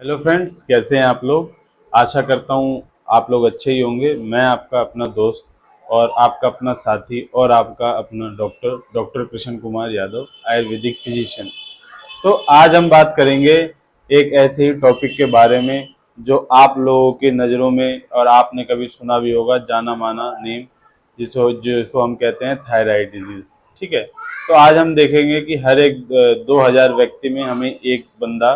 Hello friends, कैसे हैं आप लोग। आशा करता हूं आप लोग अच्छे ही होंगे। मैं आपका अपना दोस्त और आपका अपना साथी और आपका अपना डॉक्टर कृष्ण कुमार यादव, आयुर्वेदिक फिजिशियन। तो आज हम बात करेंगे एक ऐसे ही टॉपिक के बारे में जो आप लोगों की नज़रों में और आपने कभी सुना भी होगा, जाना माना नेम, जिसको हम कहते हैं थायराइड डिजीज। ठीक है। तो आज हम देखेंगे कि हर एक 2000 व्यक्ति में हमें एक बंदा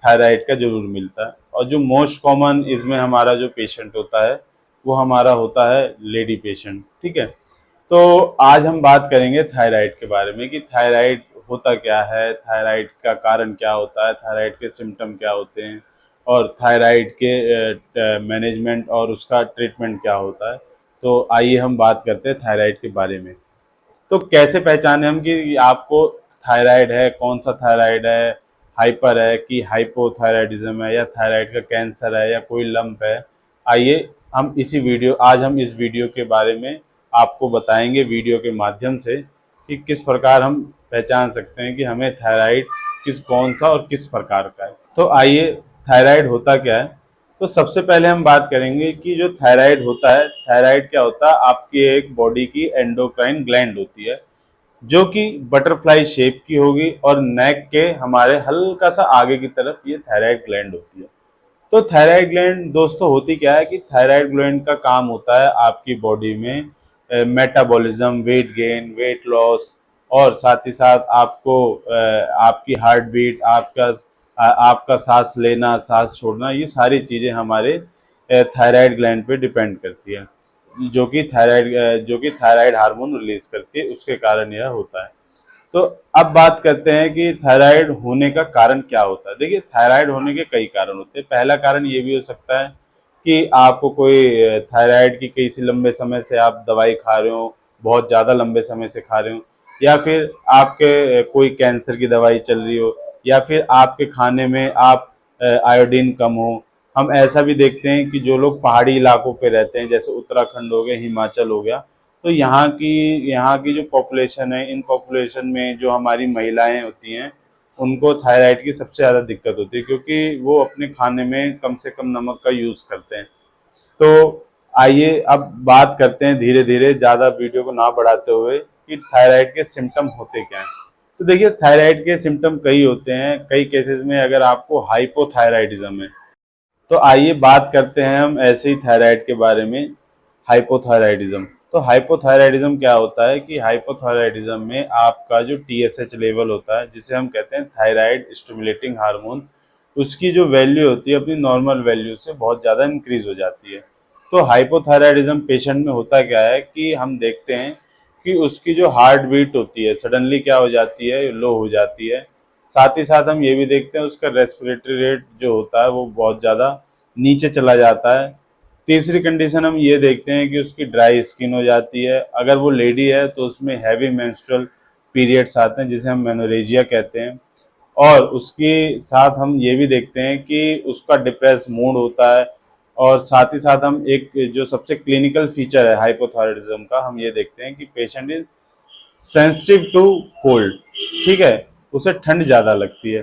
थायराइड का जरूर मिलता है, और जो मोस्ट कॉमन इसमें हमारा जो पेशेंट होता है वो हमारा होता है लेडी पेशेंट। ठीक है। तो आज हम बात करेंगे थायराइड के बारे में कि थायराइड होता क्या है, थायराइड का कारण क्या होता है, थायराइड के सिम्टम क्या होते हैं, और थायराइड के मैनेजमेंट और उसका ट्रीटमेंट क्या होता है। तो आइए हम बात करते हैं थायराइड के बारे में। तो कैसे पहचाने हम कि आपको थायराइड है, कौन सा थायराइड है, हाइपर है कि हाइपोथायराइडिज्म है, या थायराइड का कैंसर है, या कोई लंप है। आइए हम आज हम इस वीडियो के बारे में आपको बताएंगे, वीडियो के माध्यम से, कि किस प्रकार हम पहचान सकते हैं कि हमें थायराइड कौन सा और किस प्रकार का है। तो आइए, थायराइड होता क्या है। तो सबसे पहले हम बात करेंगे कि जो थायराइड होता है, थायराइड क्या होता है। आपकी एक बॉडी की एंडोक्राइन ग्लैंड होती है जो कि बटरफ्लाई शेप की होगी, और नेक के हमारे हल्का सा आगे की तरफ ये थायराइड ग्लैंड होती है। तो थायराइड ग्लैंड दोस्तों होती क्या है कि थायराइड ग्लैंड का काम होता है आपकी बॉडी में metabolism, weight gain, weight loss, और साथ ही साथ आपको आपकी हार्ट बीट, आपका सांस लेना, सांस छोड़ना, ये सारी चीज़ें हमारे थायराइड ग्लैंड पे डिपेंड करती है, जो कि थायराइड हार्मोन रिलीज करती है, उसके कारण यह होता है। तो अब बात करते हैं कि थायराइड होने का कारण क्या होता है। देखिए, थायराइड होने के कई कारण होते हैं। पहला कारण ये भी हो सकता है कि आपको कोई थायराइड की किसी लंबे समय से आप दवाई खा रहे हो, बहुत ज़्यादा लंबे समय से खा रहे हो, या फिर आपके कोई कैंसर की दवाई चल रही हो, या फिर आपके खाने में आप आयोडीन कम हो। हम ऐसा भी देखते हैं कि जो लोग पहाड़ी इलाकों पे रहते हैं, जैसे उत्तराखंड हो गया, हिमाचल हो गया, तो यहाँ की जो पॉपुलेशन है, इन पॉपुलेशन में जो हमारी महिलाएं होती हैं, उनको थायराइड की सबसे ज़्यादा दिक्कत होती है, क्योंकि वो अपने खाने में कम से कम नमक का यूज़ करते हैं। तो आइए अब बात करते हैं धीरे धीरे, ज़्यादा वीडियो को ना बढ़ाते हुए, कि थायराइड के सिम्टम होते क्या हैं। तो देखिए, थायराइड के सिम्टम कई होते हैं। कई केसेस में अगर आपको हाइपोथायराइडिज्म है, तो आइए बात करते हैं हम ऐसे ही थायराइड के बारे में, हाइपोथायराइडिज्म। तो हाइपोथायराइडिज्म क्या होता है कि हाइपोथायराइडिज्म में आपका जो टीएसएच लेवल होता है, जिसे हम कहते हैं थायराइड स्टिमुलेटिंग हार्मोन, उसकी जो वैल्यू होती है अपनी नॉर्मल वैल्यू से बहुत ज़्यादा इंक्रीज हो जाती है। तो हाइपोथायराइडिज्म पेशेंट में होता क्या है कि हम देखते हैं कि उसकी जो हार्ट बीट होती है सडनली क्या हो जाती है, लो हो जाती है। साथ ही साथ हम ये भी देखते हैं उसका रेस्पिरेटरी रेट जो होता है वो बहुत ज़्यादा नीचे चला जाता है। तीसरी कंडीशन हम ये देखते हैं कि उसकी ड्राई स्किन हो जाती है। अगर वो लेडी है तो उसमें हैवी मेंस्ट्रुअल पीरियड्स आते हैं, जिसे हम मेनोरेजिया कहते हैं। और उसके साथ हम ये भी देखते हैं कि उसका डिप्रेस मूड होता है। और साथ ही साथ हम एक जो सबसे क्लिनिकल फीचर है हाइपोथायराइडिज्म का, हम ये देखते हैं कि patient is sensitive to cold. ठीक है, उसे ठंड ज़्यादा लगती है।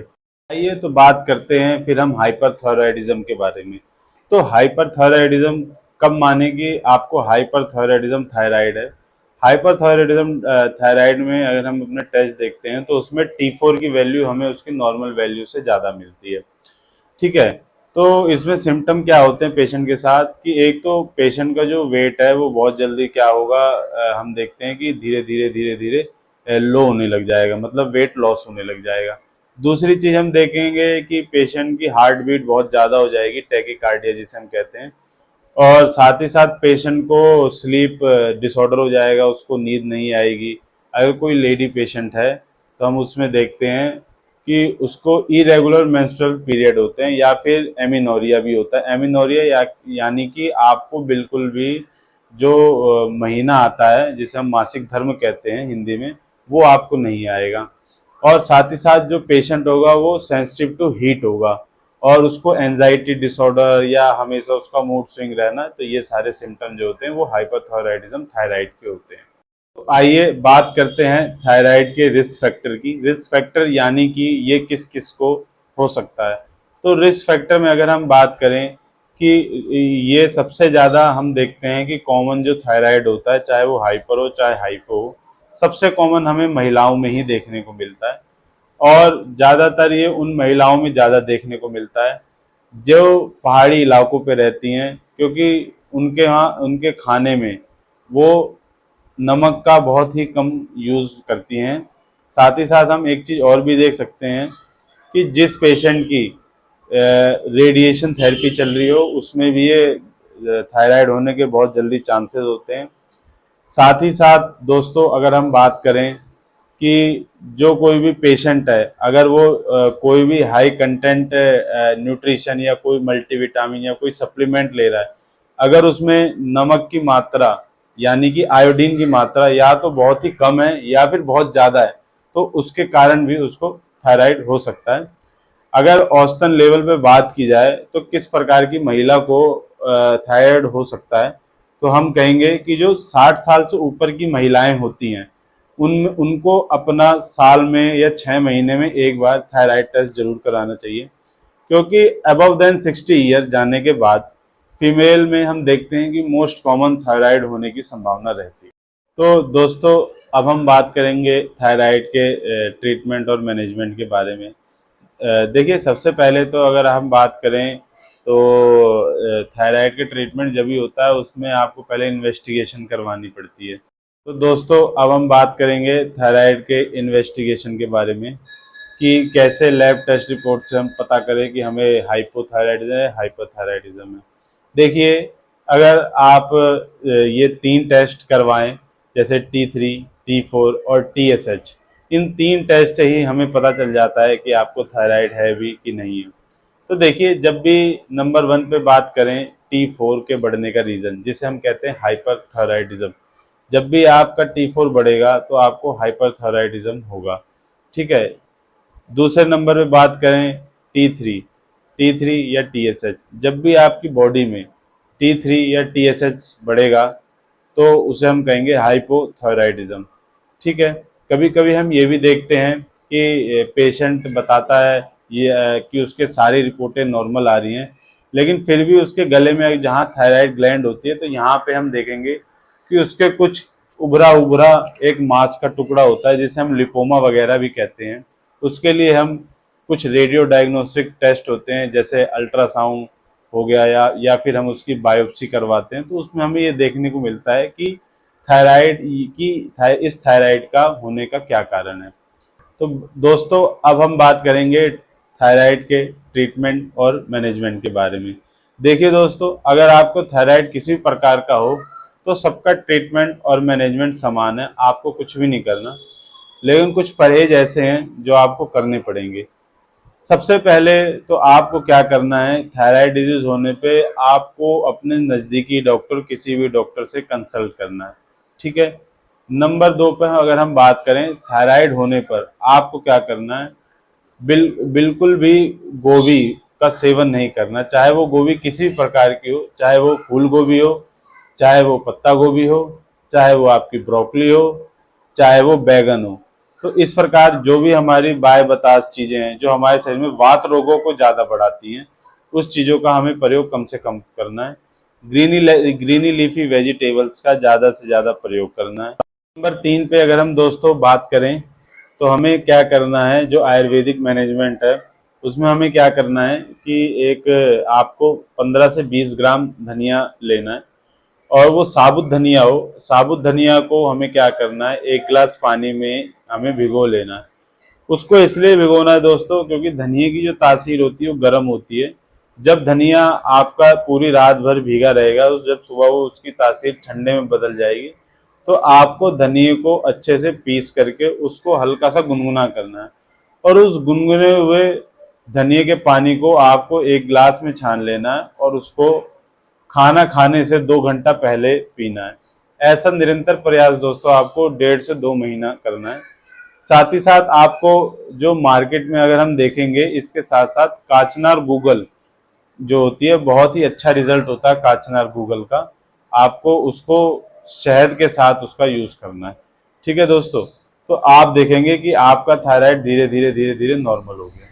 आइए तो बात करते हैं फिर हम हाइपरथायराइडिज्म के बारे में। तो हाइपरथायराइडिज्म कब माने कि आपको हाइपरथायराइडिज्म थायराइड है। हाइपरथायराइडिज्म थायराइड में अगर हम अपने टेस्ट देखते हैं तो उसमें T4 की वैल्यू हमें उसकी नॉर्मल वैल्यू से ज़्यादा मिलती है। ठीक है। तो इसमें सिम्टम क्या होते हैं पेशेंट के साथ, कि एक तो पेशेंट का जो वेट है वो बहुत जल्दी क्या होगा, हम देखते हैं कि धीरे धीरे लो होने लग जाएगा, मतलब वेट लॉस होने लग जाएगा। दूसरी चीज हम देखेंगे कि पेशेंट की हार्ट बीट बहुत ज़्यादा हो जाएगी, टैकीकार्डिया जिसे हम कहते हैं। और साथ ही साथ पेशेंट को स्लीप डिसऑर्डर हो जाएगा, उसको नींद नहीं आएगी। अगर कोई लेडी पेशेंट है तो हम उसमें देखते हैं कि उसको इरेगुलर मेंस्ट्रुअल पीरियड होते हैं, या फिर एमिनोरिया भी होता है। एमिनोरिया यानी कि आपको बिल्कुल भी जो महीना आता है, जिसे हम मासिक धर्म कहते हैं हिंदी में, वो आपको नहीं आएगा। और साथ ही साथ जो पेशेंट होगा वो सेंसिटिव टू हीट होगा, और उसको एंजाइटी डिसऑर्डर या हमेशा उसका मूड स्विंग रहना। तो ये सारे सिम्टम जो होते हैं वो हाइपरथायराइडिज्म थायराइड के होते हैं। तो आइए बात करते हैं थायराइड के रिस्क फैक्टर की। रिस्क फैक्टर यानी कि ये किस किस को हो सकता है। तो रिस्क फैक्टर में अगर हम बात करें कि ये सबसे ज़्यादा हम देखते हैं कि कॉमन जो थायराइड होता है, चाहे वो हाइपर हो चाहे हाइपो हो, सबसे कॉमन हमें महिलाओं में ही देखने को मिलता है। और ज़्यादातर ये उन महिलाओं में ज़्यादा देखने को मिलता है जो पहाड़ी इलाकों पे रहती हैं, क्योंकि उनके यहाँ उनके खाने में वो नमक का बहुत ही कम यूज़ करती हैं। साथ ही साथ हम एक चीज़ और भी देख सकते हैं कि जिस पेशेंट की रेडिएशन थेरेपी चल रही हो उसमें भी ये थायराइड होने के बहुत जल्दी चांसेस होते हैं। साथ ही साथ दोस्तों अगर हम बात करें कि जो कोई भी पेशेंट है, अगर वो कोई भी हाई कंटेंट न्यूट्रिशन या कोई मल्टीविटामिन या कोई सप्लीमेंट ले रहा है, अगर उसमें नमक की मात्रा यानी कि आयोडीन की मात्रा या तो बहुत ही कम है या फिर बहुत ज़्यादा है, तो उसके कारण भी उसको थायराइड हो सकता है। अगर औसतन लेवल पे बात की जाए तो किस प्रकार की महिला को थायराइड हो सकता है, तो हम कहेंगे कि जो 60 साल से ऊपर की महिलाएं होती हैं उनको अपना साल में या 6 महीने में एक बार थायराइड टेस्ट जरूर कराना चाहिए, क्योंकि अबव देन 60 ईयर जाने के बाद फीमेल में हम देखते हैं कि मोस्ट कॉमन थायराइड होने की संभावना रहती है। तो दोस्तों अब हम बात करेंगे थायराइड के ट्रीटमेंट और मैनेजमेंट के बारे में। देखिए सबसे पहले तो अगर हम बात करें तो थायराइड के ट्रीटमेंट जब भी होता है उसमें आपको पहले इन्वेस्टिगेशन करवानी पड़ती है। तो दोस्तों अब हम बात करेंगे थायराइड के इन्वेस्टिगेशन के बारे में कि कैसे लैब टेस्ट रिपोर्ट से हम पता करें कि हमें हाइपोथायराइडिज्म है हाइपरथायराइडिज्म है। देखिए अगर आप ये 3 टेस्ट करवाएं, जैसे T3, T4 और TSH, इन 3 टेस्ट से ही हमें पता चल जाता है कि आपको थायराइड है भी कि नहीं है। तो देखिए जब भी नंबर 1 पे बात करें T4 के बढ़ने का रीज़न, जिसे हम कहते हैं हाइपरथायराइडिज्म, जब भी आपका T4 बढ़ेगा तो आपको हाइपरथायराइडिज्म होगा। ठीक है। दूसरे नंबर पे बात करें T3 या TSH, जब भी आपकी बॉडी में T3 या TSH बढ़ेगा तो उसे हम कहेंगे हाइपोथायराइडिज्म। ठीक है। कभी कभी हम ये भी देखते हैं कि पेशेंट बताता है कि उसके सारी रिपोर्टें नॉर्मल आ रही हैं, लेकिन फिर भी उसके गले में जहाँ थायराइड ग्लैंड होती है तो यहाँ पे हम देखेंगे कि उसके कुछ उभरा उभरा एक मांस का टुकड़ा होता है, जिसे हम लिपोमा वगैरह भी कहते हैं। उसके लिए हम कुछ रेडियो डायग्नोस्टिक टेस्ट होते हैं, जैसे अल्ट्रासाउंड हो गया या फिर हम उसकी बायोप्सी करवाते हैं, तो उसमें हमें ये देखने को मिलता है कि इस थायराइड का होने का क्या कारण है। तो दोस्तों अब हम बात करेंगे थायराइड के ट्रीटमेंट और मैनेजमेंट के बारे में। देखिए दोस्तों अगर आपको थायराइड किसी भी प्रकार का हो तो सबका ट्रीटमेंट और मैनेजमेंट समान है, आपको कुछ भी नहीं करना, लेकिन कुछ परहेज ऐसे हैं जो आपको करने पड़ेंगे। सबसे पहले तो आपको क्या करना है, थायराइड डिजीज होने पे आपको अपने नज़दीकी डॉक्टर किसी भी डॉक्टर से कंसल्ट करना है। ठीक है। नंबर 2 पर अगर हम बात करें थायराइड होने पर आपको क्या करना है, बिल्कुल भी गोभी का सेवन नहीं करना, चाहे वो गोभी किसी भी प्रकार की हो, चाहे वो फूल गोभी हो, चाहे वो पत्ता गोभी हो, चाहे वो आपकी ब्रोकली हो, चाहे वो बैगन हो। तो इस प्रकार जो भी हमारी बाय बतास चीज़ें हैं जो हमारे शरीर में वात रोगों को ज़्यादा बढ़ाती हैं, उस चीज़ों का हमें प्रयोग कम से कम करना है। ग्रीनी लीफी वेजिटेबल्स का ज़्यादा से ज़्यादा प्रयोग करना है। नंबर 3 पे अगर हम दोस्तों बात करें तो हमें क्या करना है, जो आयुर्वेदिक मैनेजमेंट है उसमें हमें क्या करना है कि एक आपको 15 से 20 ग्राम धनिया लेना है, और वो साबुत धनिया हो। साबुत धनिया को हमें क्या करना है, 1 गिलास पानी में हमें भिगो लेना है। उसको इसलिए भिगोना है दोस्तों क्योंकि धनिए की जो तासीर होती है वो गर्म होती है। जब धनिया आपका पूरी रात भर भीगा रहेगा, जब सुबह वो उसकी तासीर ठंडे में बदल जाएगी, तो आपको धनिए को अच्छे से पीस करके उसको हल्का सा गुनगुना करना है, और उस गुनगुने हुए धनिए के पानी को आपको 1 गिलास में छान लेना है और उसको खाना खाने से 2 घंटा पहले पीना है। ऐसा निरंतर प्रयास दोस्तों आपको 1.5 से 2 महीना करना है। साथ ही साथ आपको जो मार्केट में अगर हम देखेंगे, इसके साथ साथ काचनार गूगल जो होती है, बहुत ही अच्छा रिजल्ट होता है काचनार गूगल का। आपको उसको शहद के साथ उसका यूज करना है। ठीक है दोस्तों। तो आप देखेंगे कि आपका थायराइड धीरे धीरे नॉर्मल हो गया।